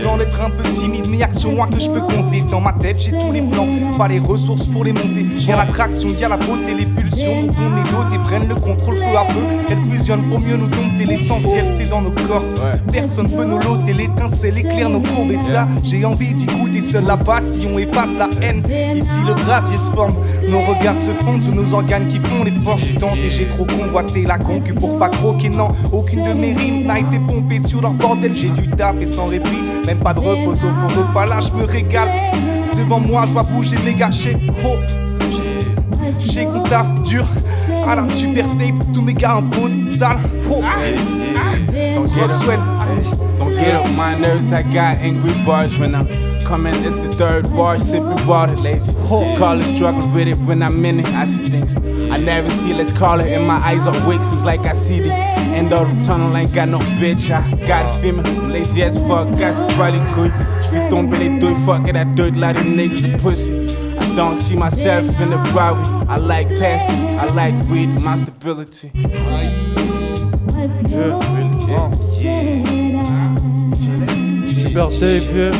content d'être un peu timide, mais y'a que sur moi que je peux compter. Dans ma tête j'ai tous les plans, pas les ressources pour les monter. Y'a l'attraction, y'a la beauté, les pulsions dont on est doté prennent le contrôle peu à peu. Elles fusionnent pour mieux nous dompter, l'essentiel c'est dans nos corps. Personne peut nous l'ôter, l'étincelle éclaire nos courbes. Et ça, j'ai envie d'y goûter seul là-bas si on efface la haine. Ici le brasier se forme, nos regards se fondent sur nos organes qui font l'effort. J'suis tenté, j'ai trop convoité la concu pour pas croquer. Non, aucune de mes rimes n'a été pompée sur leur bordel. J'ai du taf et sans répit, même pas de repos sauf au repas. Là je me régale, devant moi je vois bouger mes gâchets. Oh, j'ai qu'on taf dur à la super tape, tous mes gars en pause sale. Oh, Don't get up my nerves, I got angry bars when I'm coming, it's the third war, sipping water, lazy. Call it struggle with it when I'm in it, I see things I never see, let's call it, and my eyes are weak, seems like I see the end of the tunnel, ain't got no bitch, I got a feeling, I'm lazy as fuck, got some probably good, j'fais tomber les douilles, fuck it, I dirt, lot of niggas a pussy, I don't see myself in the robbery, I like pasties, I like weed, my stability. Super tape,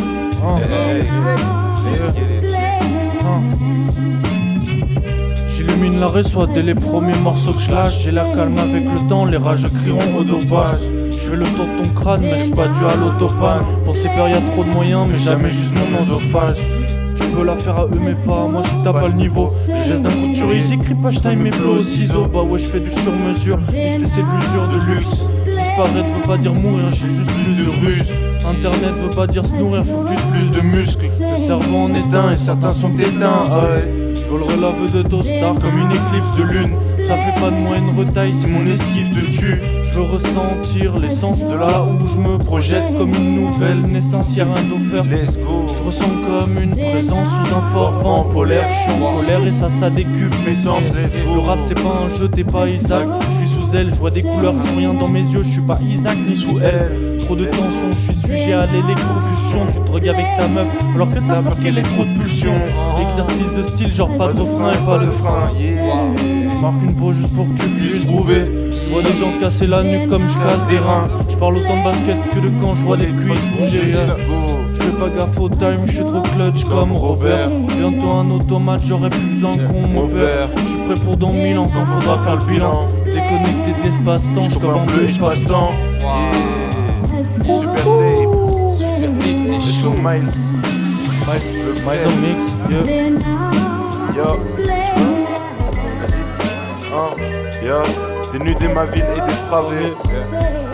J'illumine l'arrêt, soit dès les premiers morceaux que je lâche. J'ai l'air calme avec le temps, les rages crieront au dopage. Je fais le tour de ton crâne, mais c'est pas dû à l'autopane. Pour ces pères y'a trop de moyens, mais jamais juste mon oesophage. Tu peux la faire à eux mais pas à moi, je t'as pas le niveau. Les gestes d'un couturier, j'écris pas, je taille mes flows au ciseau. Bah ouais, je fais du sur-mesure, XP c'est de l'usure de luxe. Disparaître veut pas dire mourir, j'ai juste plus de ruse. Internet veut pas dire se nourrir, faut que tu aies plus de muscles. Le cerveau en est un et certains sont éteints. Je volerai l'aveu de Tostar comme une éclipse de lune. Ça fait pas de moi une retaille si mon esquive te tue. Je veux ressentir l'essence de là où je me projette comme une nouvelle naissance, y'a rien d'offert. Je ressens comme une présence sous un fort vent polaire. Je suis en colère et ça décupe mes sens. Le rap c'est pas un jeu, t'es pas Isaac. Je suis sous elle, je vois des couleurs sans rien dans mes yeux. Je suis pas Isaac ni sous elle. Trop de tension, je suis sujet à l'électrocution. Tu te drogues avec ta meuf alors que t'as peur qu'elle ait trop de pulsions. Exercice de style genre pas de refrain et pas de frein. Je marque une pause juste pour que tu puisses trouver. Je vois des gens se casser la nuque comme je casse des reins. Je parle autant de basket que de quand je vois les cuisses bouger. Je fais pas gaffe au time, je suis trop clutch comme Robert. Bientôt un automate, j'aurai plus besoin qu'on m'opère. Je suis prêt pour dans 1000 ans quand faudra faire le bilan. Déconnecté de l'espace-temps, je en bleu et je passe temps. Super tape, c'est chaud. Miles en mix, yo, dénudé ma ville est dépravée.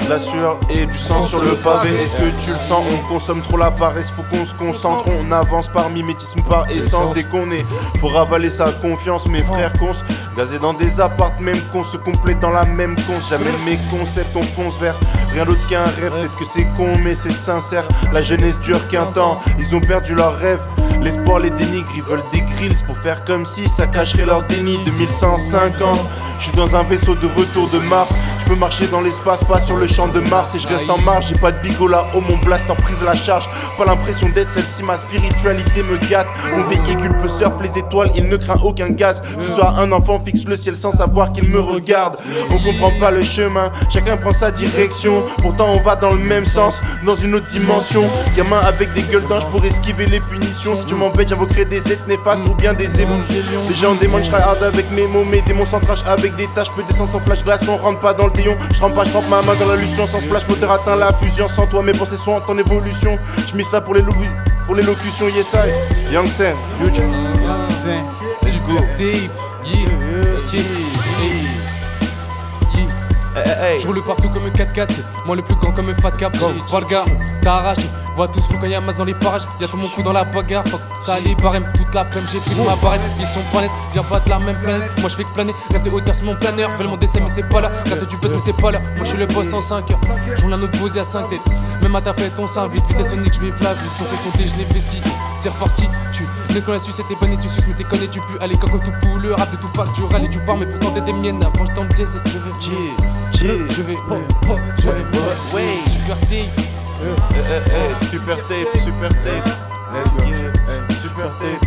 De la sueur et du sang sur le pavé. Est-ce que tu le sens? On consomme trop la paresse, faut qu'on se concentre. On avance par mimétisme, par essence. Dès qu'on est, faut ravaler sa confiance. Mes frères cons, gazés dans des appartes, même qu'on se complète dans la même conce. Jamais mes concepts on fonce vers rien d'autre qu'un rêve. Peut-être que c'est con mais c'est sincère. La jeunesse dure qu'un temps, ils ont perdu leur rêve. L'espoir les dénigre, ils veulent des grilles pour faire comme si ça cacherait leur déni. 2150, je suis dans un vaisseau de retour de Mars. Je peux marcher dans l'espace, pas sur le champ de Mars. Et je reste en marge, j'ai pas de bigot là-haut, mon blast en prise à la charge. Pas l'impression d'être celle-ci, ma spiritualité me gâte. Mon véhicule peut surfer les étoiles, il ne craint aucun gaz. Ce soir un enfant fixe le ciel sans savoir qu'il me regarde. On comprend pas le chemin, chacun prend sa direction. Pourtant on va dans le même sens, dans une autre dimension. Gamin avec des gueules d'ange pour esquiver les punitions. Si tu m'embêtes, j'invoquerai des êtres néfastes ou bien des ébons. Les gens démons, je hard avec mes mots. Mes démons s'entrachent avec des tâches. Peu descendre sans flash glace, on rentre pas dans le déon. Je trempe pas, je trempe ma main dans la lution. Sans splash, moteur atteint la fusion. Sans toi, mes pensées sont en évolution. Je mise là pour l'élocution, yes I. Young Sam, Young Sam, super deep, Je roule partout comme un 4x4, c'est moi le plus grand comme un fat cap. Vois le gars, t'as arraché, vois tous flou quand y'a masse dans les parages. Y'a tout mon coup dans la bagarre, fuck, ça les barème. Toute la plème, j'ai fait ma barrette, ils sont pas nets, viens pas de la même planète. Moi je fais que planer, rêve de hauteur sur mon planeur. Veulent mon décès mais c'est pas là, gratte du buzz mais c'est pas là. Moi je suis le boss en 5 heures, j'roule un autre posé à 5 têtes. Même à ta fête on s'invite, vitesse sonique, je vais v'la vite. Pour compter, je l'ai fait ski, c'est reparti. Je suis né quand la suce était bonne et tu suces, mais t'es connu, tu pues. Allez, comme tout poule, rap de tout pack, tu râles et tu pars, mais pourtant t'es des miennes. Avant je t'en disais, je vais, super tape. super tape. Let's get it. Super tape.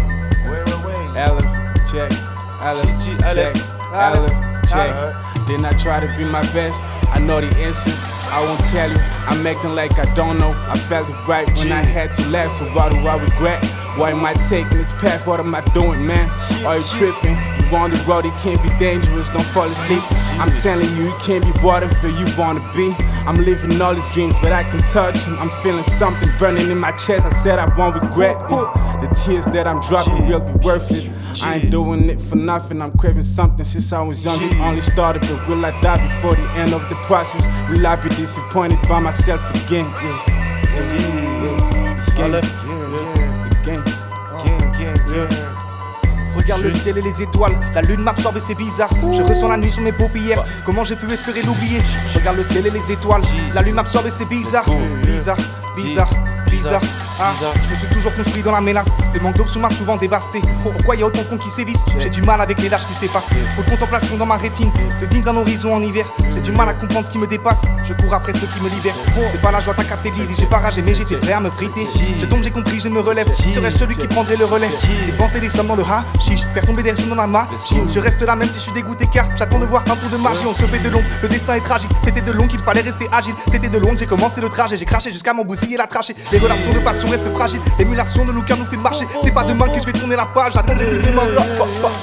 Aleph, check. Aleph, check. Aleph, check. Didn't I try to be my best? I know the answers. I won't tell you, I'm acting like I don't know. I felt it right when I had to laugh, so why do I regret? Why am I taking this path? What am I doing, man? Are you tripping? You on the road, it can't be dangerous, don't fall asleep. I'm telling you, you can't be whatever you wanna be. I'm living all these dreams, but I can touch them. I'm feeling something burning in my chest, I said I won't regret it. The tears that I'm dropping will be worth it. I ain't doing it for nothing, I'm craving something since I was young. It only started, but will I die before the end of the process? Will I be disappointed by myself again? Regarde le ciel et les étoiles, la lune m'absorbe et c'est bizarre. Je ressens la nuit sur mes paupières, comment j'ai pu espérer l'oublier? Regarde le ciel et les étoiles, la lune m'absorbe et c'est bizarre. Bizarre, bizarre, bizarre. Ah, je me suis toujours construit dans la ménace. Le manque d'options m'a souvent dévasté. Pourquoi y a autant de cons qui sévissent? J'ai du mal avec les lâches qui s'effacent. Trop de contemplation dans ma rétine, c'est digne d'un horizon en hiver. J'ai du mal à comprendre ce qui me dépasse. Je cours après ceux qui me libèrent. C'est pas la joie, t'as capté l'idée. J'ai pas ragé mais j'étais prêt à me friter. Je tombe, j'ai compris, je me relève. Serais-je celui qui prendrait le relais? Dépenser des sommes dans le hashish, faire tomber des ressources dans la machine. Je reste là même si je suis dégoûté car j'attends de voir un tour de magie. On se fait de long, le destin est tragique. C'était de long qu'il fallait rester agile. C'était de long que j'ai commencé le trajet. J'ai craché jusqu'à m'en bousiller la trachée. Les relations de passion restent fragiles. L'émulation de nos cœurs nous fait marcher. C'est pas demain que je vais tourner la page. J'attendrai plus demain.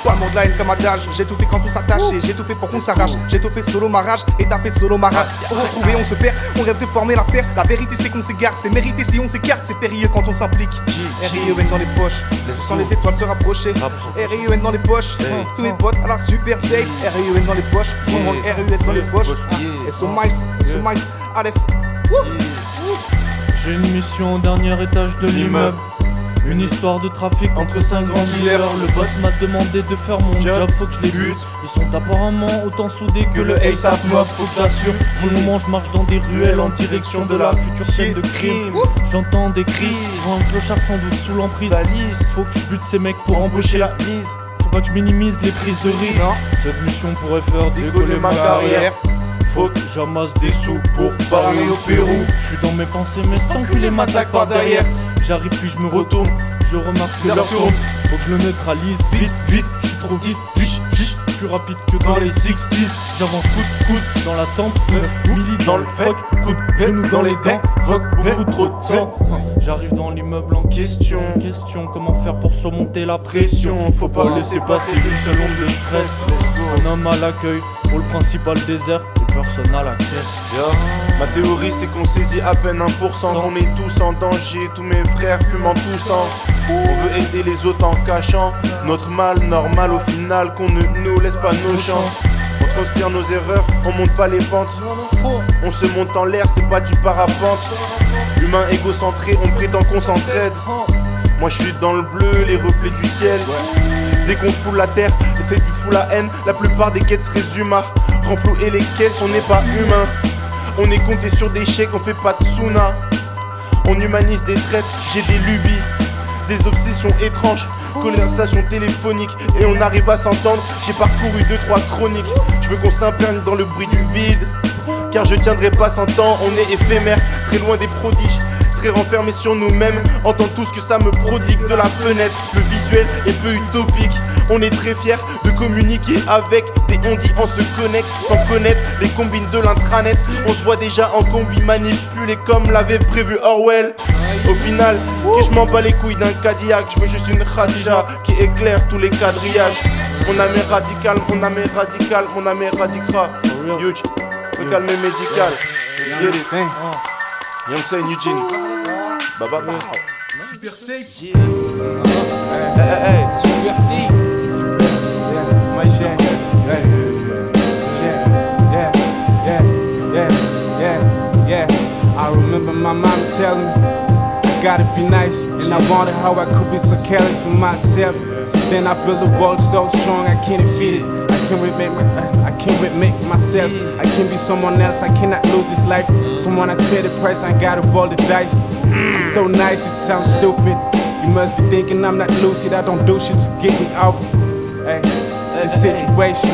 Amour de la haine comme adage. J'ai tout fait quand on s'attache. J'ai tout fait pour qu'on s'arrache. J'ai tout fait solo ma rage. Et t'as fait solo ma race. On s'est trouvé, on se perd. On rêve de former la paire. La vérité c'est qu'on s'égare. C'est mérité si on s'écarte. C'est périlleux quand on s'implique. R.I.E.N dans les poches. Sans les étoiles se rapprocher. R.I.E.N dans les poches. Tous mes potes à la super tape. R.I.E.N dans les poches. R.I.E.N dans les poches. Et so mice. Aleph. J'ai une mission au dernier étage de l'immeuble. Une histoire de trafic entre 5 grands dealers. Le boss m'a demandé de faire mon job, faut que je les bute. Ils sont apparemment autant soudés que le ASAP Mob, faut que ça assure. Pour le moment je marche dans des ruelles en direction de la future scène de crime. J'entends des cris, je vois un clochard sans doute sous l'emprise. Faut que je bute ces mecs pour embaucher la mise. Faut pas que je minimise les prises de risque. Cette mission pourrait faire décoller ma carrière. Faut que j'amasse des sous pour parler au Pérou. Je suis dans mes pensées mais cet enculé m'attaque par derrière. J'arrive puis je me retourne, je remarque que leur tourne. Faut que je le neutralise, vite, je suis trop vite, plus rapide que dans les 60s. J'avance coude dans la tempe, 9 milli dans le froc, coude, genou dans les dents, vogue beaucoup trop de sang. J'arrive dans l'immeuble en question, comment faire pour surmonter la pression? Faut pas laisser passer une seule onde de stress. Un homme à l'accueil, pour le principal désert, et personne à la caisse. Ma théorie c'est qu'on saisit à peine 1%, qu'on est tous en danger, tous mes frères fument en toussant. On veut aider les autres en cachant notre mal normal au final, qu'on ne nous laisse pas nos chances. On transpire nos erreurs, on monte pas les pentes. On se monte en l'air, c'est pas du parapente. Humain égocentré, on prétend qu'on s'entraide. Moi je suis dans le bleu, les reflets du ciel. Dès qu'on fout la terre, l'effet du fout la haine. La plupart des quêtes se résument à renflouer les caisses, on n'est pas humain. On est compté sur des chèques, on fait pas de tsuna. On humanise des traîtres, j'ai des lubies, des obsessions étranges, conversations téléphoniques et on arrive à s'entendre. J'ai parcouru 2-3 chroniques, je veux qu'on s'imprègne dans le bruit du vide. Car je tiendrai pas 100 ans, on est éphémère, très loin des prodiges, très renfermés sur nous-mêmes. Entends tout ce que ça me prodigue de la fenêtre. Le visuel est peu utopique. On est très fiers de communiquer avec des on-dit, on se connecte sans connaître les combines de l'intranet. On se voit déjà en combi manipulé comme l'avait prévu Orwell. Au final, que je m'en bats les couilles d'un Cadillac, je veux juste une Khadija qui éclaire tous les quadrillages. Mon ami radical, mon ami radical, mon ami radicra. Huge, le calme médical. Let's get it. Young Say Eugene. Baba Bao. Super tape. Hey. Super tape. My shit. Yeah. I remember my mom telling me I gotta be nice, and I wondered how I could be so careless with myself. Since then I built a wall so strong I can't defeat it. I can't remake myself. I can't be someone else. I cannot lose this life. Someone has paid the price. I gotta roll the dice. I'm so nice, it sounds stupid. You must be thinking I'm not lucid. I don't do shit to get me off. Hey, this situation,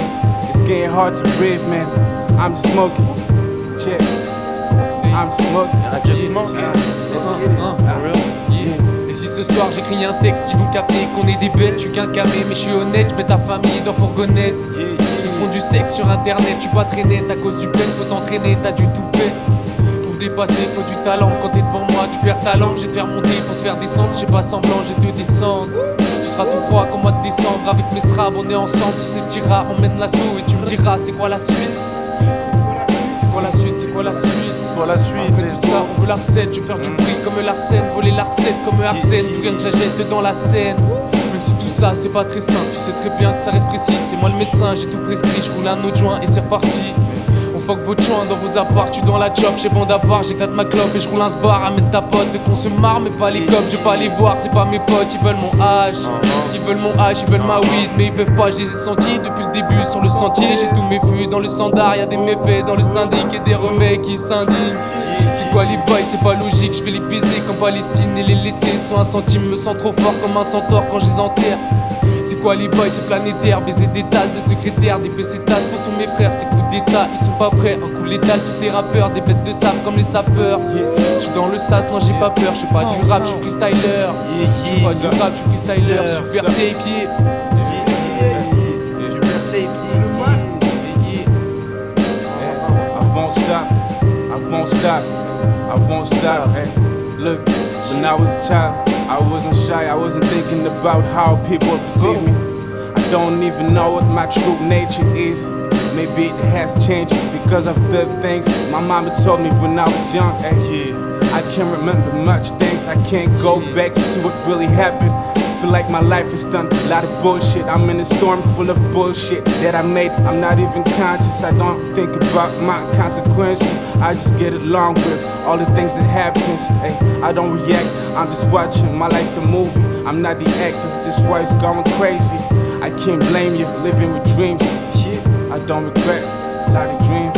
it's getting hard to breathe, man. I'm just smoking. Check. I'm smoking. I just smoking. Et si ce soir j'écris un texte, ils vont capter qu'on est des bêtes. Je suis qu'un camé, mais je suis honnête, je mets ta famille dans fourgonnette. Ils font du sexe sur internet, je suis pas très net. À cause du pen, faut t'entraîner, t'as du toupet. dépasser, faut du talent. Quand t'es devant moi, tu perds ta langue. J'ai te faire monter pour te faire descendre. J'ai pas semblant, j'ai te descendre. Tu seras tout froid comme mois de décembre. Avec mes srabs, on est ensemble sur ces petits rats. On mène l'assaut et tu me diras, c'est quoi la suite? C'est quoi la suite? C'est quoi la suite? Pour la suite, Après tout ça, on veut la recette. Je veux faire du bruit comme l'Arsène. Voler la recette comme Arsène. Tout rien que j'achète dans la scène. Même si tout ça c'est pas très simple, tu sais très bien que ça reste précis. C'est moi le médecin, j'ai tout prescrit, je roule un autre joint et c'est reparti. On fuck vos joints dans vos apparts, tu dans la job, j'ai bon d'appart, j'éclate ma clope et je roule un sbar. Amène ta pote, et qu'on se marre, mais pas les cops, je vais pas les voir, c'est pas mes potes, ils veulent mon âge. Ils veulent mon âge, ils veulent ma weed, mais ils peuvent pas, je les ai sentis depuis le début sur le sentier. J'ai tous mes fûts dans le sandar, y'a des méfaits dans le syndic et des remèdes qui s'indignent. C'est quoi les bails, c'est pas logique, je vais les baiser comme Palestine et les laisser sans un centime. Me sens trop fort comme un centaure quand je les enterre. C'est quoi les boys, c'est planétaire, baiser des tasses, des secrétaires, des PC tasses pour tous mes frères, c'est coup d'état, ils sont pas prêts, un coup létal sur tes rappeurs, des bêtes de sable comme les sapeurs. Je suis dans le sas, non j'ai pas peur, je suis pas du rap, je suis freestyler. Je suis pas du rap, je suis freestyler, super tapier. I won't stop, I won't stop, I won't stop. Hey, look, when I was a child, I wasn't shy, I wasn't thinking about how people perceive me. I don't even know what my true nature is. Maybe it has changed because of the things my mama told me when I was young. Hey, I can't remember much things, I can't go back to see what really happened. Feel like my life is done, a lot of bullshit. I'm in a storm full of bullshit that I made. I'm not even conscious, I don't think about my consequences. I just get along with all the things that happens. Hey, I don't react, I'm just watching my life a movie. I'm not the actor, this is why it's going crazy. I can't blame you, living with dreams. I don't regret a lot of dreams.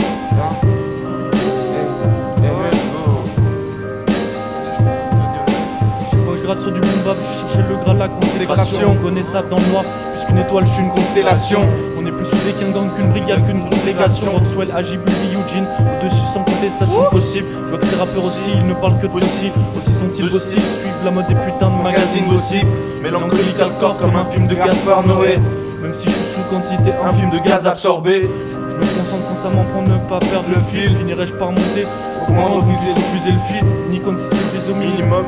Sur du boom bap, je cherchais le gras, la consécration. Connaissable dans le noir, puisqu'une étoile, je suis une constellation. On est plus soudés qu'un gang, qu'une brigade, qu'une consécration. Roxwell, Agibubi, Eugene, au-dessus sans contestation possible. Je vois que ces rappeurs aussi, ils ne parlent que de possible. Aussi sont-ils possibles, suivent la mode des putains de magazines gossip. Mélancolique à le corps comme un film de Gaspard Noé. Même si je suis sous quantité, un film de gaz absorbé. Je me concentre constamment pour ne pas perdre le fil. Finirai-je par monter, comment refuser le feat. Ni comme si c'était des au minimum.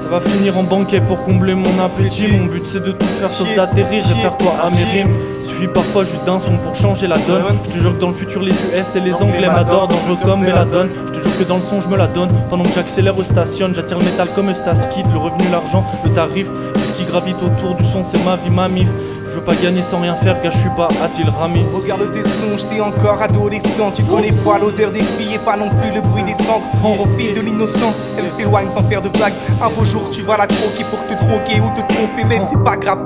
Ça va finir en banquet pour combler mon appétit. Mon but c'est de tout faire sauf d'atterrir. Réfère-toi à mes rimes. Suffit parfois juste d'un son pour changer la donne. Je te jure que dans le futur les US et les Anglais m'adorent. Dangereux comme Belladone. Je te jure que dans le son je me la donne. Pendant que j'accélère au station, j'attire le métal comme Staskid. Le revenu, l'argent, le tarif. Tout ce qui gravite autour du son c'est ma vie, ma mif. Je veux pas gagner sans rien faire car je suis pas Adil Rami. Regarde tes songes, t'es encore adolescent. Tu connais pas l'odeur des filles et pas non plus le bruit des cendres. On profite de l'innocence, elle s'éloigne sans faire de blagues. Un beau jour tu vas la troquer pour te troquer ou te tromper, mais c'est pas grave.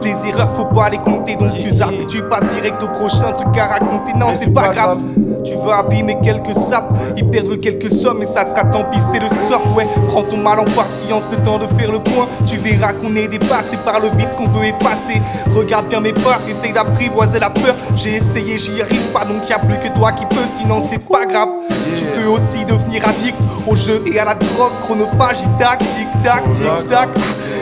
Les erreurs faut pas les compter, donc tu zappes et tu passes direct au prochain truc à raconter. Non c'est pas grave. Tu vas abîmer quelques sapes, y perdre quelques sommes et ça sera tant pis, c'est le sort. Ouais, prends ton mal en patience, le temps de faire le point. Tu verras qu'on est dépassé par le vide qu'on veut effacer. Regarde bien mes pas, essaye d'apprivoiser la peur. J'ai essayé, j'y arrive pas, donc y'a plus que toi qui peux, sinon c'est pas grave. Tu peux aussi devenir addict au jeu et à la drogue, chronophage, tac, tic tac, tic tac.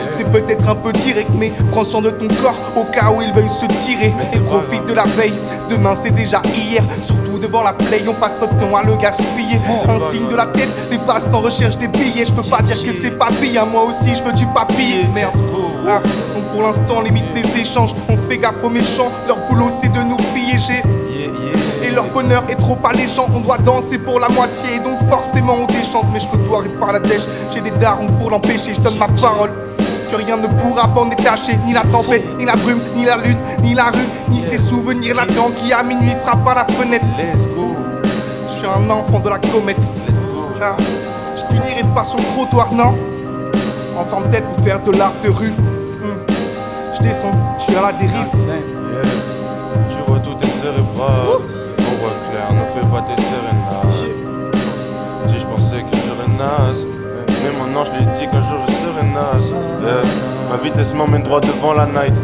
C'est peut-être un peu direct, mais prends soin de ton corps au cas où il veuille se tirer. Et profite de la veille, demain c'est déjà hier. Surtout devant la play, on passe notre temps à le gaspiller. Un signe de la tête, les passants recherchent des billets. Je peux pas dire que c'est papy, moi aussi je veux du papier. Merde. Donc pour l'instant limite les échanges. On fait gaffe aux méchants, leur boulot c'est de nous piéger. Et leur bonheur est trop alléchant. On doit danser pour la moitié, donc forcément on déchante. Mais je côtoierai par la dèche, j'ai des darons pour l'empêcher. Je donne ma parole que rien ne pourra m'en détacher. Ni la tempête, ni la brume, ni la lune, ni la rue, ni ces souvenirs latents qui à minuit frappent à la fenêtre. Let's go. Je suis un enfant de la comète. Let's go. Je finirai pas sur le trottoir, non. Enfin peut-être pour faire de l'art de rue. Je descends, je suis à la dérive. Tu vois tout est cérébral. On voit clair, ne fais pas tes sérénades. Si je pensais que j'aurais naze, mais maintenant je lui dis qu'un jour je serai naze. Ma vitesse m'emmène droit devant la night.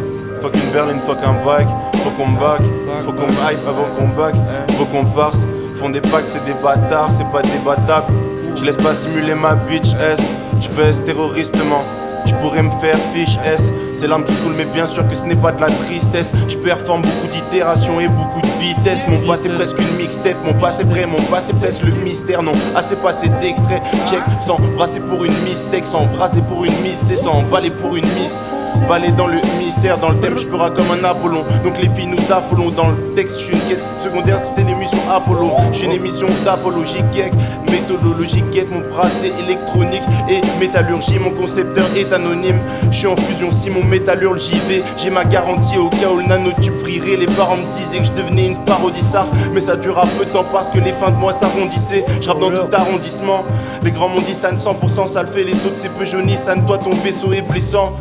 Fuck une berline, fuck un bike. Faut qu'on back, faut qu'on hype avant qu'on back. Faut qu'on parse, font des packs, c'est des bâtards, c'est pas débattable. Je laisse pas simuler ma bitch S, je pèse terroristement. je pourrais me faire fiche S. C'est l'âme qui coule mais bien sûr que ce n'est pas de la tristesse. Je performe beaucoup d'itérations et beaucoup de vitesse. Mon passé presque une mixtape, mon passé prêt, mon passé presque le mystère. Non, assez passé d'extrait, check. S'embrasser pour une mistake, s'embrasser pour une miss, c'est s'emballer pour une miss. Balai dans le mystère, dans le thème, je peuras comme un Apollon. Donc les filles nous affolons dans le texte. Je suis une quête secondaire, c'était l'émission Apollo. Je suis une émission d'apologie geek, méthodologie guette. Mon bracelet électronique et métallurgie. Mon concepteur est anonyme. Je suis en fusion, si mon métal hurle, j'y vais. J'ai ma garantie au cas où le nanotube frierait. Les parents me disaient que je devenais une parodissard, mais ça durera peu de temps parce que les fins de mois s'arrondissaient. Je rappe dans tout arrondissement. Les grands m'ont dit ça ne 100%, ça le fait. Les autres c'est peu jauni, ça ne toi ton vaisseau est blessant.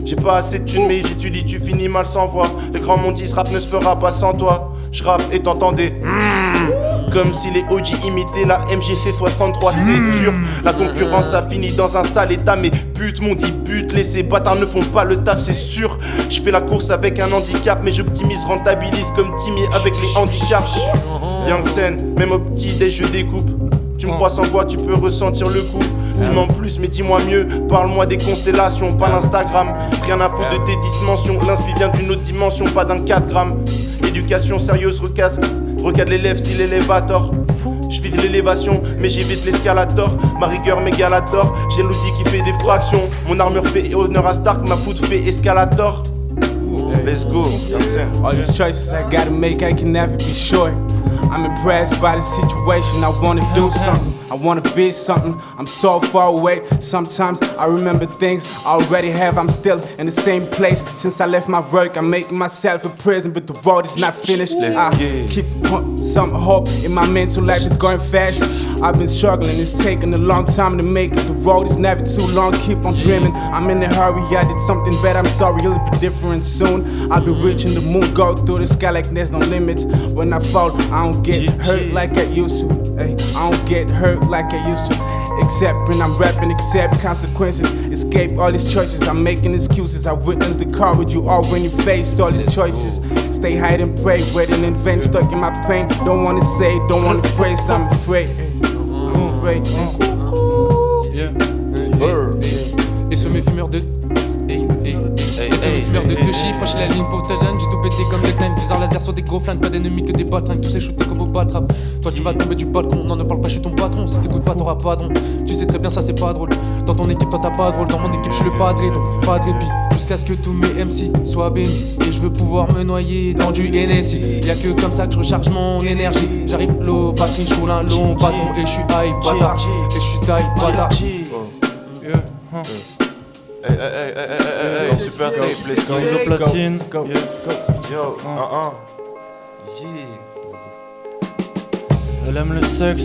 J'ai pas assez de thunes mais j'étudie, tu finis mal sans voix. Les grands m'ont dit ce rap ne se fera pas sans toi. Je rappe et t'entendais comme si les OG imitaient la MGC 63, c'est dur. La concurrence a fini dans un sale état. Mais putes m'ont dit pute, les bâtards ne font pas le taf, c'est sûr. Je fais la course avec un handicap, mais j'optimise, rentabilise comme Timmy avec les handicaps. Young Sen, même au petit déj je découpe. Tu me crois sans voix, tu peux ressentir le coup. Dis-moi en plus, mais dis-moi mieux. Parle-moi des constellations, pas l'Instagram. Rien à foutre de tes dimensions. L'inspi vient d'une autre dimension, pas d'un 4 grammes. Éducation sérieuse, recadre l'élève si l'élève a tort. Je vise l'élévation, mais j'évite l'escalator. Ma rigueur m'égale à tort. J'ai l'outil qui fait des fractions. Mon armure fait honneur à Stark, ma foot fait escalator. Let's go. All these choices I gotta make, I can never be sure. I'm impressed by the situation, I wanna do something, I wanna be something. I'm so far away, sometimes I remember things I already have. I'm still in the same place since I left my work. I'm making myself a prison, but the road is not finished. I keep some hope in my mental life, is going fast. I've been struggling, it's taken a long time to make it. The road is never too long, keep on dreaming. I'm in a hurry, I did something bad, I'm sorry, it'll be different soon. I'll be reaching the moon, go through the sky like there's no limits. When I fall, I don't get hurt like I used to. Ay, I don't get hurt like I used to. Except when I'm rapping, accept consequences. Escape all these choices, I'm making excuses. I witness the courage you are when you faced all these choices. Stay hide and pray, waiting in vain, stuck in my pain. Don't wanna say, don't wanna phrase, I'm afraid. I'm afraid. Et sommet fumeur de... Fumeur de 2 chiffres, chez la ligne pour ta jeune, j'ai tout pété comme le Nine. Plusieurs lasers sur des gros flingues, pas d'ennemis que des baltringues. Tous ces shootés comme au baltrap. Toi tu vas tomber du balcon, non ne parle pas, je suis ton patron. Si t'écoutes pas t'auras pas don. Tu sais très bien ça c'est pas drôle. Dans ton équipe toi t'as pas de rôle, dans mon équipe je suis le padré. Donc pas de répit, jusqu'à ce que tous mes MC soient bénis. Et je veux pouvoir me noyer dans du NSI. Y'a que comme ça que je recharge mon énergie. J'arrive low, batterie, je roule un long bâton. Et je suis high bâtard, et je suis die bâtard. Super tape, let's go. Let's go. Platine. Yo, Elle aime le sexe,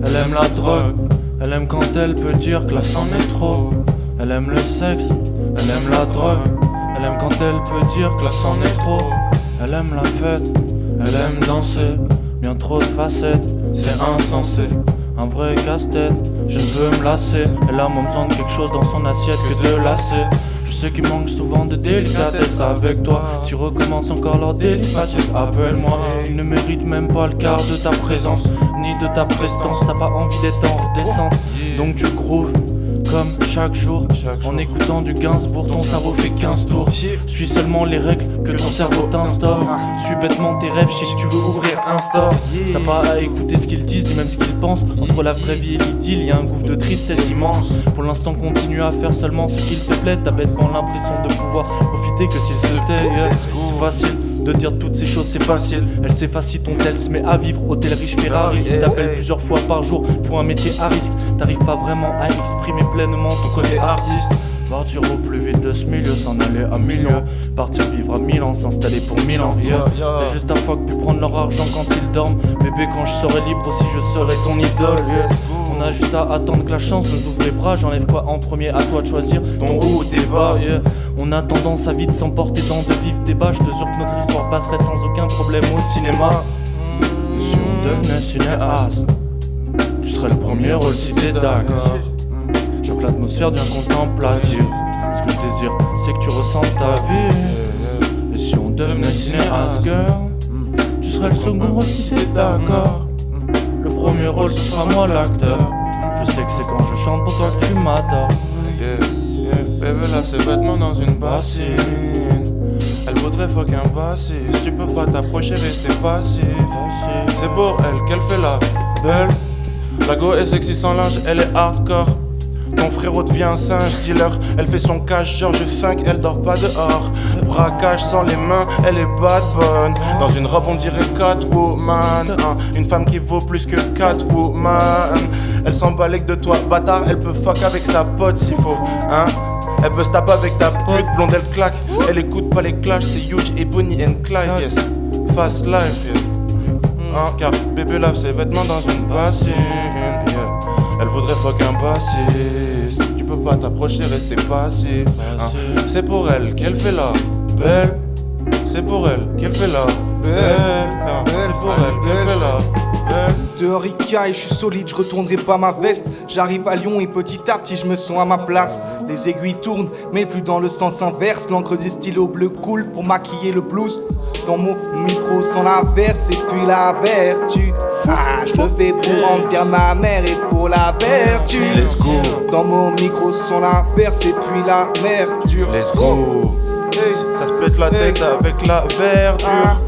elle aime la drogue. Elle aime quand elle peut dire que là c'en est trop. Elle aime le sexe, elle aime la drogue. Elle aime quand elle peut dire que là c'en est trop. Elle aime la fête, elle aime danser. Bien trop de facettes, c'est insensé. Un vrai casse-tête, je ne veux me lasser. Elle a moins besoin de quelque chose dans son assiette que de lasser. Je sais qu'il manque souvent de délicatesse avec toi. Si recommence encore leur délicatesse, appelle-moi. Ils ne méritent même pas le quart de ta présence, ni de ta prestance. T'as pas envie d'être en redescente, donc tu grooves comme chaque jour. En écoutant du Gainsbourg, ton cerveau fait 15 tours. Suis seulement les règles que ton cerveau t'instaure. Suis bêtement tes rêves, je sais que tu veux ouvrir un store. T'as pas à écouter ce qu'ils disent, ni même ce qu'ils pensent. Entre la vraie vie et l'idylle, y'a un gouffre de tristesse immense. Pour l'instant continue à faire seulement ce qu'il te plaît. T'as bêtement l'impression de pouvoir profiter que s'il se tait. C'est facile de dire toutes ces choses, c'est facile. Elle s'effacie ton tel, se met à vivre, hôtel riche Ferrari. Il t'appelle plusieurs fois par jour pour un métier à risque. T'arrives pas vraiment à exprimer pleinement ton côté artiste. Partir au plus vite de ce milieu, s'en aller à milieu. Partir vivre à Milan, s'installer pour 1000 ans. T'as juste à fuck pu prendre leur argent quand ils dorment. Bébé, quand je serai libre aussi, je serai ton idole. On a juste à attendre que la chance nous ouvre les bras. J'enlève quoi en premier, à toi de choisir ton haut ou tes bas. On a tendance à vite s'emporter dans de vifs débats. Je te jure que notre histoire passerait sans aucun problème au cinéma. Si on devenait cinéaste, tu serais le premier rôle si t'es d'accord. Je veux que l'atmosphère devient contemplative. Ce que je désire, c'est que tu ressentes ta vie. Et si on devenait cinéaste, girl, tu serais le second rôle si t'es d'accord. Le premier rôle, ce sera moi l'acteur. Je sais que c'est quand je chante pour toi que tu m'adores. Bébé lave ses vêtements dans une bassine. Elle voudrait fuck un bassiste. Tu peux pas t'approcher, rester passif. C'est pour elle qu'elle fait la belle. La go est sexy sans linge, elle est hardcore. Ton frérot devient un singe dealer. Elle fait son cash, George Funk, elle dort pas dehors. Braquage sans les mains, elle est bad bonne. Dans une robe on dirait Catwoman, hein. Une femme qui vaut plus que Catwoman. Elle s'en balèque de toi, bâtard. Elle peut fuck avec sa pote s'il faut, hein. Elle peut se taper avec ta pute, blonde elle claque. Elle écoute pas les clashs, c'est huge et Bonnie and Clyde, yes. Fast life, yeah. Hein, car bébé lave ses vêtements dans une bassine, yeah. Elle voudrait fuck un bassiste. Tu peux pas t'approcher, rester passif, hein. C'est pour elle qu'elle fait la belle. C'est pour elle qu'elle fait la belle, hein. C'est pour elle qu'elle fait la belle. Dehors Ika et je suis solide, je retournerai pas ma veste. J'arrive à Lyon et petit à petit je me sens à ma place. Les aiguilles tournent, mais plus dans le sens inverse. L'encre du stylo bleu coule pour maquiller le blues. Dans mon micro sans la verse et puis la vertu. Ah, je le fais pour rendre bien ma mère et pour la vertu. Let's go. Dans mon micro sans la verse et puis la merdure. Let's go. Hey. Ça se pète la tête avec la verdure.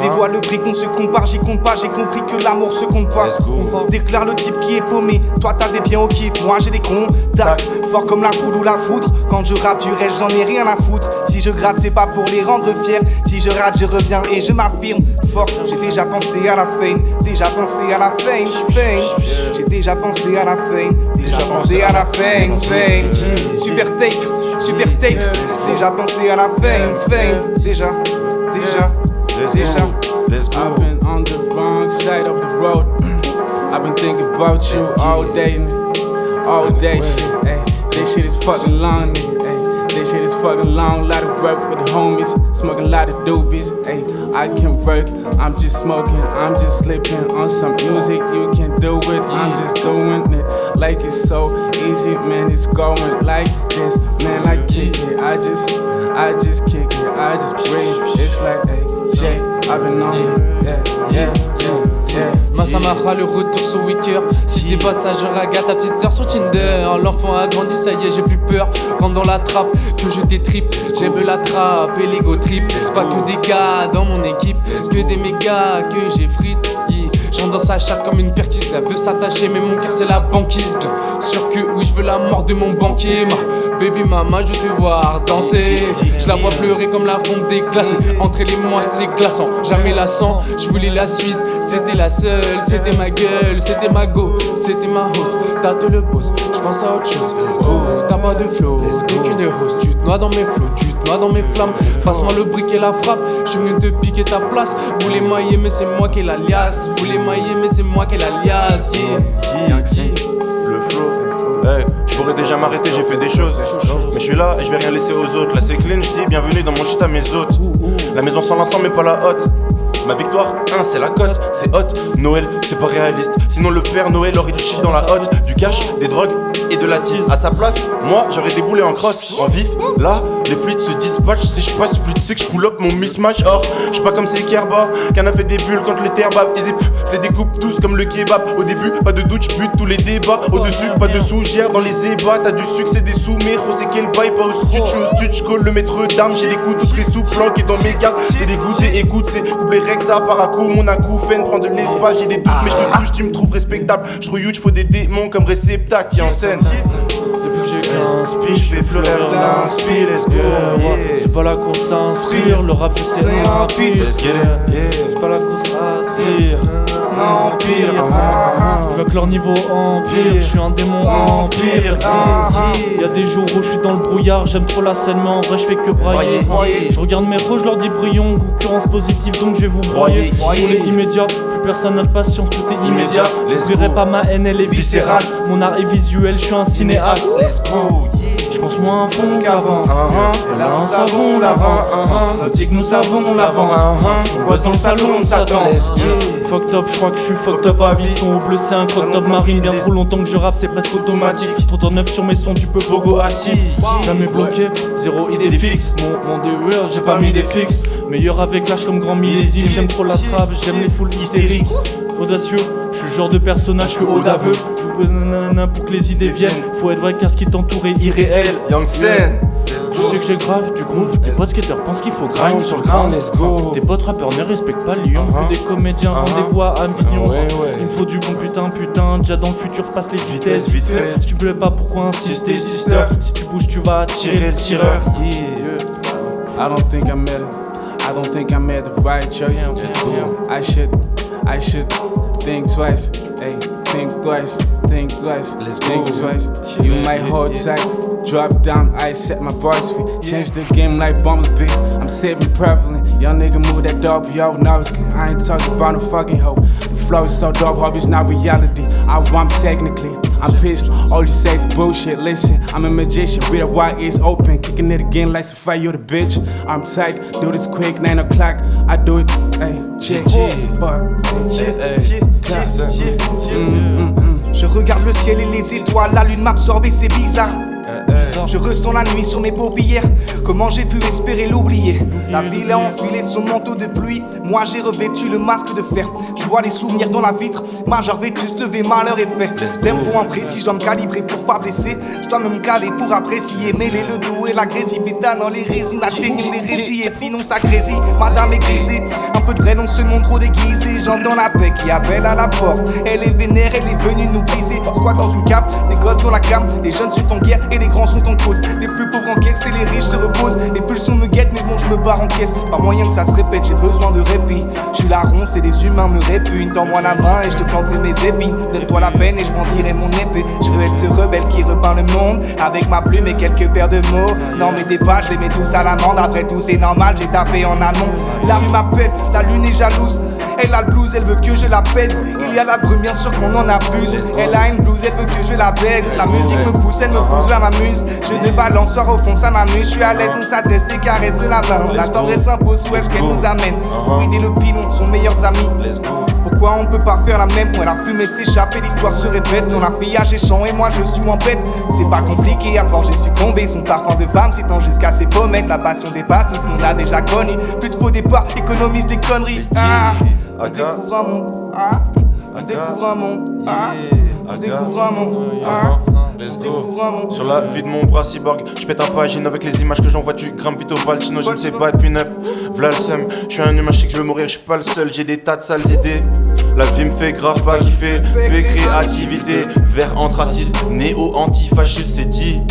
Dévoile le prix qu'on se compare, j'y compte pas, j'ai compris que l'amour se compte pas. Let's go. Déclare le type qui est paumé, toi t'as des pieds au pied, moi j'ai des contacts. Fort comme la foudre ou la foudre, quand je rappe du reste j'en ai rien à foutre. Si je gratte c'est pas pour les rendre fiers, si je rate je reviens et je m'affirme. Fort, j'ai déjà pensé à la fame, déjà pensé à la fame, fame. J'ai déjà pensé à la fame, déjà pensé à la fame, fame. Super tape, déjà pensé à la fame, fame. Déjà. I've been on the wrong side of the road. I've been thinking about you all day, shit. Ay, this shit is fucking long, ay, this shit is fucking long. Lot of work with the homies, smoking a lot of doobies. Ay, I can work, I'm just smoking, I'm just slipping on some music. You can do it, I'm just doing it like it's so easy, man. It's going like this, man. I kick it, I just kick it, I just breathe. It's like, hey, Jay, I've been on it, yeah. Massamara, le retour sur Wicker. Si t'es passageur, regarde ta petite sœur sur Tinder. L'enfant a grandi, ça y est, j'ai plus peur. Rentre dans la trappe, que je détripe. J'aime la trappe et l'ego trip. C'est pas que des gars dans mon équipe, que des mégas que j'ai frites. J'entre dans sa chatte comme une perquise. Elle veut s'attacher, mais mon cœur c'est la banquise. Bien sûr que oui, je veux la mort de mon banquier. Baby mama, je veux te voir danser. Je la vois pleurer comme la fonte déglacée. Entre elle et moi c'est glaçant, jamais lassant. Je voulais la suite, c'était la seule. C'était ma gueule, c'était ma go, c'était ma hausse. T'as tout le boss, je pense à autre chose. Oh, t'as pas de flow, t'es qu'une hausse. Tu te noies dans mes flots, tu te noies dans mes flammes. Passe-moi le brick et la frappe, je suis venu te piquer ta place. Voulez mailler mais c'est moi qui ai l'alias. Voulez mailler mais c'est moi qui ai l'alias. Le flow. Hey, je pourrais déjà m'arrêter, j'ai fait des choses. Mais je suis là et je vais rien laisser aux autres. Là c'est clean, je dis bienvenue dans mon shit à mes hôtes. La maison sans l'ensemble mais pas la hotte. Ma victoire, c'est la cote, c'est hot. Noël, c'est pas réaliste. Sinon le père Noël aurait du shit dans la hotte. Du cash, des drogues et de la tease. À sa place, moi j'aurais déboulé en cross. En vif, là, les fluides se dispatchent. Si je passe fluide, c'est que je pull up mon mismatch. Or, je pas comme ces Kerba, qu'en a fait des bulles quand les terres bavent. Et je les découpe tous comme le kebab. Au début, pas de doute, je bute tous les débats. Au-dessus, pas de sous, gère dans les ébats. T'as du succès, des sous, mais gros, c'est quel bail. Pas au tu call le maître d'armes. J'ai des coups très sous planqués dans mes gardes. T'es dégoûté, écoute, c'est couplé Rexa par à coup. Mon acouphène prend de l'espace, j'ai des doutes, mais je te touche, tu me trouves respectable. Je trouve huge, faut des démons comme réceptacle qui en scène. Depuis que j'ai 15 piges, Je fais fleurir d'inspi, let's go. C'est pas la course à inspire, le rap je sais rapide. Let's get it. C'est pas la course à aspire. Empire, Je veux que leur niveau empire, je suis un démon empire. Y'a des jours où je suis dans le brouillard, j'aime trop la scène mais en vrai je fais que brailler. Je regarde mes pros, je leur dis brillons, concurrence positive donc je vais vous broyer. Sur les immédiats, plus personne n'a de patience, tout est immédiat. J'oublierai pas ma haine, elle est viscérale. Mon art est visuel, je suis un cinéaste. let's go. Je pense moins à fond qu'avant. Et là on savon l'avant. Nautique nous savons l'avant. On bosse dans le salon, on s'attend. Fucked up, je crois que je suis fucked up à vie. Son au bleu, c'est un crop top marine. Bien trop longtemps que je rappe, c'est presque automatique. Trop turn up sur mes sons, tu peux pogo assis. Jamais bloqué, zéro idée fixe. Mon déware, j'ai pas mis des fixes. Meilleur avec l'âge comme grand millésime. J'aime trop la trappe, j'aime les foules hystériques. Audacieux, je suis le genre de personnage que Oda veut. pour que les idées viennent. Faut être vrai car ce qui t'entoure est irréel. Young Sen, Tu sais que j'ai grave du groove. Tes potes skateurs pensent qu'il faut grind sur le ground. let's go. Tes potes rappeurs ne respectent pas Lyon. Que des comédiens ont des voix à Avignon. Il me faut du bon putain. Déjà dans le futur passe les vitesses. Vite fait. Si tu plais pas, pourquoi insister, sister? Si tu bouges, tu vas tirer le tireur. I don't think I made it. I don't think I made the right choice. I should think twice. Hey, think twice. Let's Think go. twice. You might hold tight. Drop down, I set my bars free. Change the game like Bumblebee. I'm sipping prevalent. Young nigga move that dope, yo, nervously. I ain't talking about no fucking hoe. The flow is so dope, hope it's not reality. I want technically. I'm pissed, all you say is bullshit. Listen, I'm a magician, read a wide ears open. Kicking it again like Sophia, you the bitch. I'm tight, do this quick, 9 o'clock. I do it, hey, chick, Je regarde le ciel et les étoiles, la lune m'absorbe et c'est bizarre. Je ressens la nuit sur mes paupières. Comment j'ai pu espérer l'oublier? La ville a enfilé son manteau de pluie. Moi j'ai revêtu le masque de fer. Je vois les souvenirs dans la vitre. Major Vétus, levé, malheur est fait. Tempo imprécis, je dois me calibrer pour pas blesser. Je dois me caler pour apprécier. Mêler le dos et la grésivita dans les résines. Atténuer les résillés, sinon ça grésille. Madame est grisée, un peu de vrai non seulement trop déguisé. J'entends la paix qui appelle à la porte. Elle est vénère, elle est venue nous briser. Squat dans une cave, des gosses dans la cam. Les jeunes sont en guerre et les grands sont en cause. Les plus pauvres encaissent et les riches se reposent. Les pulsions me guettent mais bon je me barre en caisse. Pas moyen que ça se répète, j'ai besoin de répit. Je suis la ronce et les humains me répugnent. Tends-moi la main et je te planterai mes épines. Donne-toi la peine et je brandirai mon épée. Je veux être ce rebelle qui repeint le monde avec ma plume et quelques paires de mots. Non mais des pages, je les mets tous à l'amende. Après tout c'est normal, j'ai taffé en amont. La rue m'appelle, la lune est jalouse. Elle a le blues, elle veut que je la pèse. Il y a la brume, bien sûr qu'on en abuse. Elle a une blouse, elle veut que je la baise. La musique me pousse, elle me pousse vers ma muse. Je de balançoire au fond, ça m'amuse. Je suis à l'aise, on s'adresse, des caresses de la main. La tendresse s'impose, où est-ce qu'elle nous amène? Oui, et le pilon sont meilleurs amis. Pourquoi on peut pas faire la même? Moi la fumée s'échappe et l'histoire se répète. Mon affiliage est champ et moi je suis en bête. C'est pas compliqué, à force j'ai succombé. Son parfum de femme s'étend jusqu'à ses pommettes. La passion dépasse tout ce qu'on a déjà connu. Plus de faux départs, économise des conneries. On découvre un monde, on découvre un monde, on découvre un monde, Let's go. Sur la vie de mon bras cyborg, je pète un pagine avec les images que j'envoie. Tu grimpes vite au bal, sinon je ne sais pas pin up. V'là le seum, je suis un humain, je sais que je veux mourir, je suis pas le seul. J'ai des tas de sales idées. La vie me fait grave pas kiffer. Paix, créativité, vert anthracite, néo-antifasciste, c'est dit.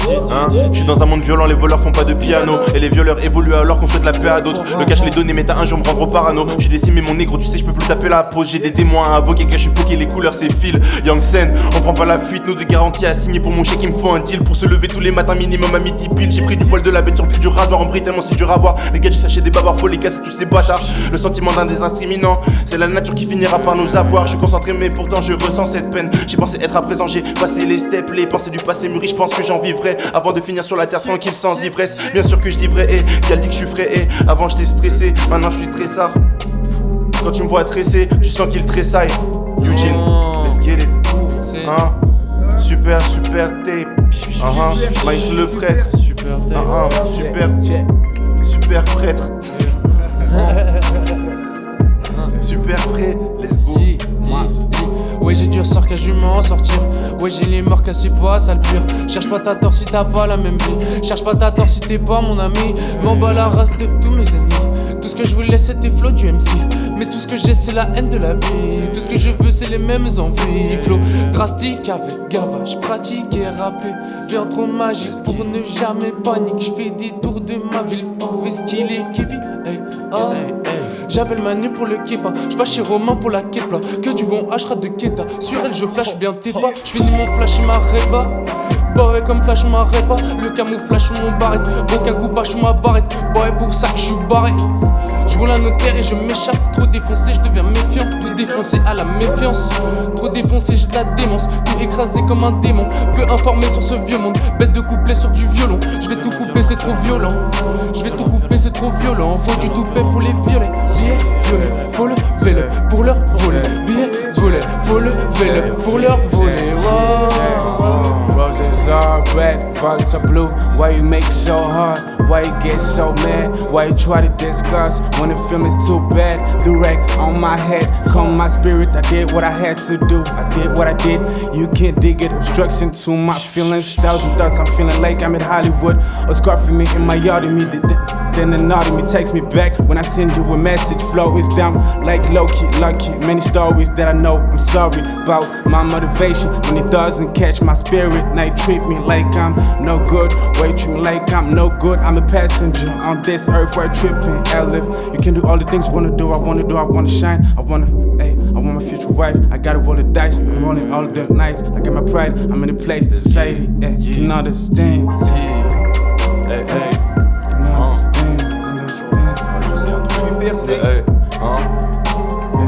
Je suis dans un monde violent, les voleurs font pas de piano. Et les violeurs évoluent alors qu'on souhaite la paix à d'autres. Le cash les données, mais t'as un jour me rendre parano. J'ai décimé mon négro, tu sais, je peux plus taper la pause. J'ai des témoins à invoquer, cache poké, les couleurs c'est fil. Young Sen, on prend pas la fuite, nous de garantie à signer pour mon chèque, il me faut un deal. Pour se lever tous les matins, minimum à midi pile. J'ai pris du poil de la bête sur le fil du rasoir, en brille tellement c'est dur à voir. Les gars, j'ai saché des bavards, faut les casser tous ces bâtards. Le sentiment d'un désastre imminent, c'est la nature qui finira par nous avoir. Je suis concentré, mais pourtant je ressens cette peine. J'ai pensé être à présent, j'ai passé les steps, les pensées du passé mûries. Je pense que j'en vivrai avant de finir sur la terre tranquille sans ivresse. Bien sûr que je dis vrai, et qu'elle dit que je suis frais, et avant j'étais stressé, maintenant je suis tressard. Quand tu me vois tressé, tu sens qu'il tressaille. Eugene, let's get it. Super, super tape. Maïs le prêtre. Super tape. Super prêtre. Super prêt, let's go. Ouais, j'ai dû ressortir je m'en sortir. Ouais, j'ai les morts cassés pas, ça le pire. Cherche pas ta tort si t'as pas la même vie. Cherche pas ta tort si t'es pas mon ami. M'en bats la race de tous mes ennemis. Tout ce que je voulais c'était flow du MC. Mais tout ce que j'ai c'est la haine de la vie. Tout ce que je veux c'est les mêmes envies. Flow drastique avec gavage, pratique et rappé. Bien trop magique pour ne jamais paniquer. Je fais des tours de ma ville pour esquiler Képi. Hey, j'appelle Manu pour le Kepa. J'passe chez Romain pour la Kepla. Que du bon Hra de Keta. Sur elle je flash bien t'es pas. J'finis mon flash il m'arrête pas. Bah ouais comme flash on m'arrête pas. Le camouflage ou mon barrette. Aucun coupage ou ma barrette. Bah ouais pour ça que j'suis barré. J'roule un notaire et je m'échappe. Trop défoncé, je deviens méfiant. Tout défoncé à la méfiance. Trop défoncé, j'ai de la démence. Tout écrasé comme un démon. Peu informé sur ce vieux monde. Bête de couplet sur du violon. Je vais tout couper, c'est trop violent. Je vais tout couper, c'est trop violent. Faut du toupet pour les violets. Billets violets, faut le vélo pour leur voler. Billets volés, faut le vélo pour leur voler. Wow. Roses are red, violets are blue. Why you make it so hard? Why you get so mad? Why you try to discuss when the feeling's too bad? Direct on my head, calm my spirit. I did what I had to do. I did what I did. You can't dig it. Obstruction to my feelings. Thousand thoughts. I'm feeling like I'm at Hollywood. Or scarfing me in my yard in me. Then the naughty me takes me back when I send you a message. Flow is down like low-key, lucky. Many stories that I know I'm sorry about my motivation when it doesn't catch my spirit. Now you treat me like I'm no good. Why you treat me like I'm no good? I'm a passenger on this earth where I tripping. I live. You can do all the things you wanna do. I wanna shine. I want my future wife. I gotta roll the dice. I'm rolling all the nights. I got my pride. I'm in a place. Society. You can understand. Hey, hey.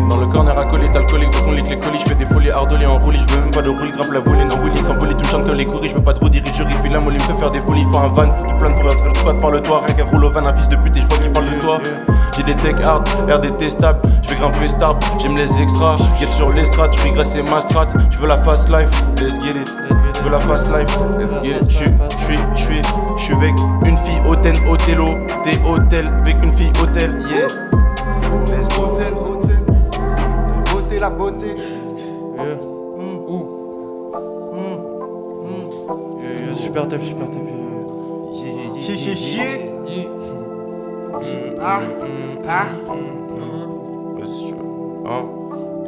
Dans le corner acolyte, alcoolique, faut qu'on lique les colis. Je fais des folies ardolies en roulis. Je veux même pas de roulis, grimpe la volée, en Willy, trampoline, tout chante que les couris. Je veux pas trop diriger, refile la molly, me fait faire des folies. Faut un van, tout plein de fourrure, le squat par le toit. Rien qu'un roule au van, un fils de pute et je vois qu'il parle de toi. J'ai des tech hard, l'air détestable. Je vais grimper start, j'aime les extras. Get sur les strats, je regresse c'est ma strat. Je veux la fast life, let's get it. Je veux la fast life, let's get it. Je suis avec une fille hôtel, hôtello. T'es hôtel, avec une fille hôtel, yeah. Let's go, hôtel. Beauté, la beauté. Super tape. Chier.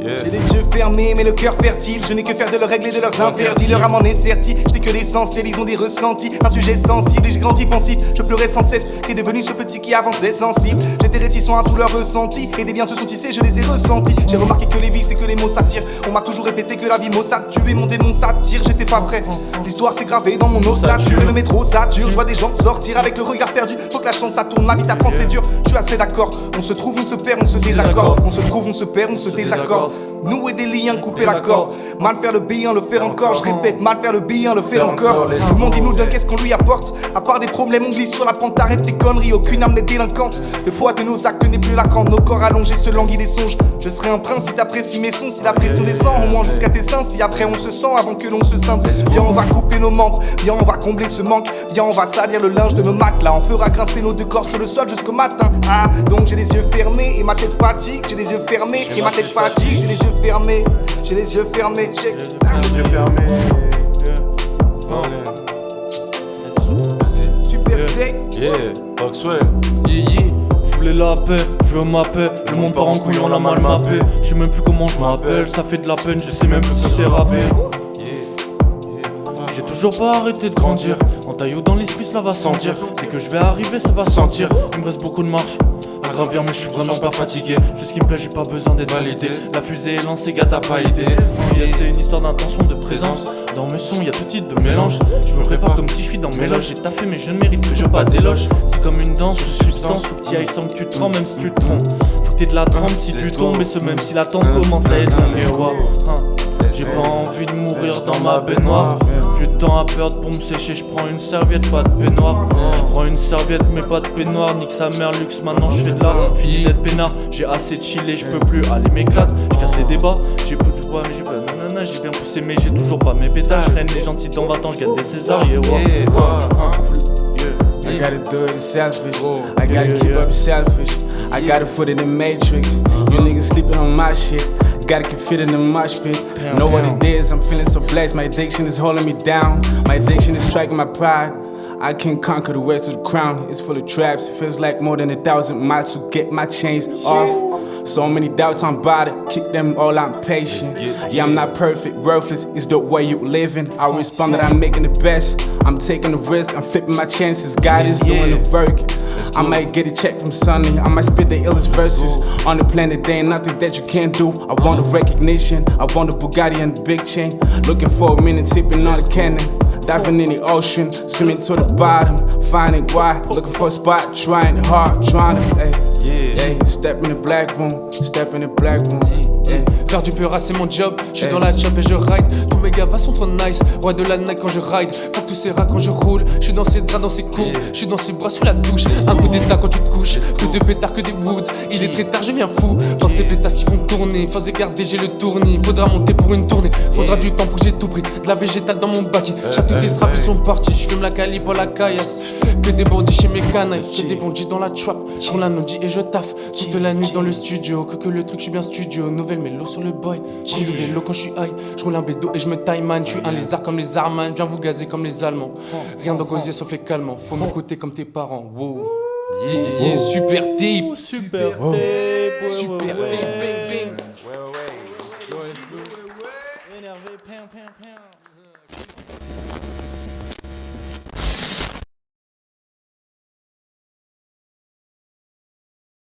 J'ai les yeux fermés mais le cœur fertile. Je n'ai que faire de leur régler de leurs interdits. Leur âme en est sertie. J'étais que l'essentiel, ils ont des ressentis. Un sujet sensible et j'ai grandi pensif. Je pleurais sans cesse, qu'est devenu ce petit qui avançait sensible. J'étais réticent à tout leur ressenti. Et des biens se sont tissés, je les ai ressentis. J'ai remarqué que les vies c'est que les mots s'attirent. On m'a toujours répété que la vie m'a tué. Mon démon s'attire, j'étais pas prêt. L'histoire s'est gravée dans mon ossature. Et le métro sature, je vois des gens sortir avec le regard perdu. Faut que la chance ça tourne, ma vie t'apprend c'est dur. Je suis assez d'accord, on se trouve, on se perd, on se désaccorde. On se trouve, on se perd, on se désaccorde. Nouer des liens, couper la corde. Mal faire le bien, le faire encore. Je répète, mal faire le bien, le faire encore. Tout le monde il nous donne, qu'est-ce qu'on lui apporte? À part des problèmes, on glisse sur la pente. Arrête tes conneries, aucune âme n'est délinquante. Le poids de nos actes n'est plus laquant. Nos corps allongés se languissent des songes. Je serai un prince si t'apprécies mes sons. Si la pression descend, au moins jusqu'à tes seins. Si après on se sent avant que l'on se sente. Viens, on va couper nos membres. Viens, on va combler ce manque. Viens, on va salir le linge de nos matelas. On fera grincer nos deux corps sur le sol jusqu'au matin. Ah, donc j'ai les yeux fermés et ma tête fatigue. J'ai les yeux fermés et ma tête fatigue. J'ai les yeux fermés. J'ai les yeux fermés, j'ai les yeux fermés. Super clé. Yeah, Oxwell. Je voulais la paix, je veux ma paix. Le monde part en couille, on a mal mappé. Je sais même plus comment je m'appelle, ça fait de la peine, je sais même plus si c'est rappé. J'ai toujours pas arrêté de grandir. En taillot dans l'esprit, cela va sentir. Dès que je vais arriver, ça va sentir. Il me reste beaucoup de marche à gravir, mais je suis vraiment pas fatigué. Je fais ce qui me plaît, j'ai pas besoin d'être validé. La fusée est lancée, gars, t'as pas idée. C'est une histoire d'intention, de présence. Dans mes sons, y'a tout type de mélange. Je me prépare comme si je suis dans mes loges. J'ai taffé, mais je ne mérite toujours pas d'éloge. C'est comme une danse ou substance. Faut que t'y ailles sans que tu te trompes, même si tu te trompes. Faut que t'aies de la trempe si tu tombes. Et ce même si l'attente commence à être longue. Quoi, j'ai pas envie de mourir dans ma baignoire. Plus de temps à perdre pour me sécher, je prends une serviette, pas de peignoir. Je prends une serviette mais pas de peignoir. Nique sa mère luxe, maintenant je fais de l'art. Fini d'être peinard, j'ai assez de chiller, je peux plus aller m'éclate. Je casse les débats, j'ai plus de poids mais j'ai pas nanana. J'ai bien poussé mais j'ai toujours pas mes pétages. Je règne les gentils dans 20 ans, je gagne des Césars. I gotta do it selfish. I gotta keep up selfish. I gotta put it in Matrix. You niggas sleeping on my shit. Gotta keep fitting the mosh pit. Know what it is, I'm feeling so blessed. My addiction is holding me down. My addiction is striking my pride. I can't conquer the way to the crown. It's full of traps. It feels like more than 1,000 miles to get my chains off. So many doubts, I'm about it. Kick them all, I'm patient. Yeah, I'm not perfect, worthless. It's the way you living. I respond that I'm making the best. I'm taking the risk, I'm flipping my chances. God is doing the work. I might get a check from Sonny. I might spit the illest verses. On the planet, there ain't nothing that you can't do. I want the recognition. I want the Bugatti and the big chain. Looking for a minute, tipping on the cannon. Diving in the ocean, swimming to the bottom. Finding why, looking for a spot. Trying hard, trying to, hey. Step in the black room, step in the black room. Faire du peur, c'est mon job. Je suis dans la chop et je ride. Tous mes gars sont trop nice. Roi de la night quand je ride. Fuck tous ces rats quand je roule. Je suis dans ses draps, dans ses courbes. Je suis dans ses bras sous la douche. Un coup d'état quand tu te couches. Que de pétards, que des woods. Il est très tard, je viens fou. Fuck ces pétasses qui font tourner. Faut se garder, j'ai le tournis. Faudra monter pour une tournée. Faudra du temps pour que j'ai tout pris. De la végétale dans mon bac. Chaque toutes les straps ils sont partis. Je fume la cali pour la caillasse. Que des bandits chez mes canailles. Que des bandits dans la trap. Je roule un Audi et je taffe. Toute la nuit dans le studio. Que le truc, je suis bien studio. Nouvelle mélo sur le boy. Comme de vélo quand je suis high. Je roule un bédo et je me taille man. Je suis un lézard comme les Arman. Viens vous gazer comme les Allemands. Rien dans gosier sauf les calmants. Faut m'écouter comme tes parents. Wow. Yeah, super deep. Super tape. Super deep, bang bang. Énervé, pam pam pam.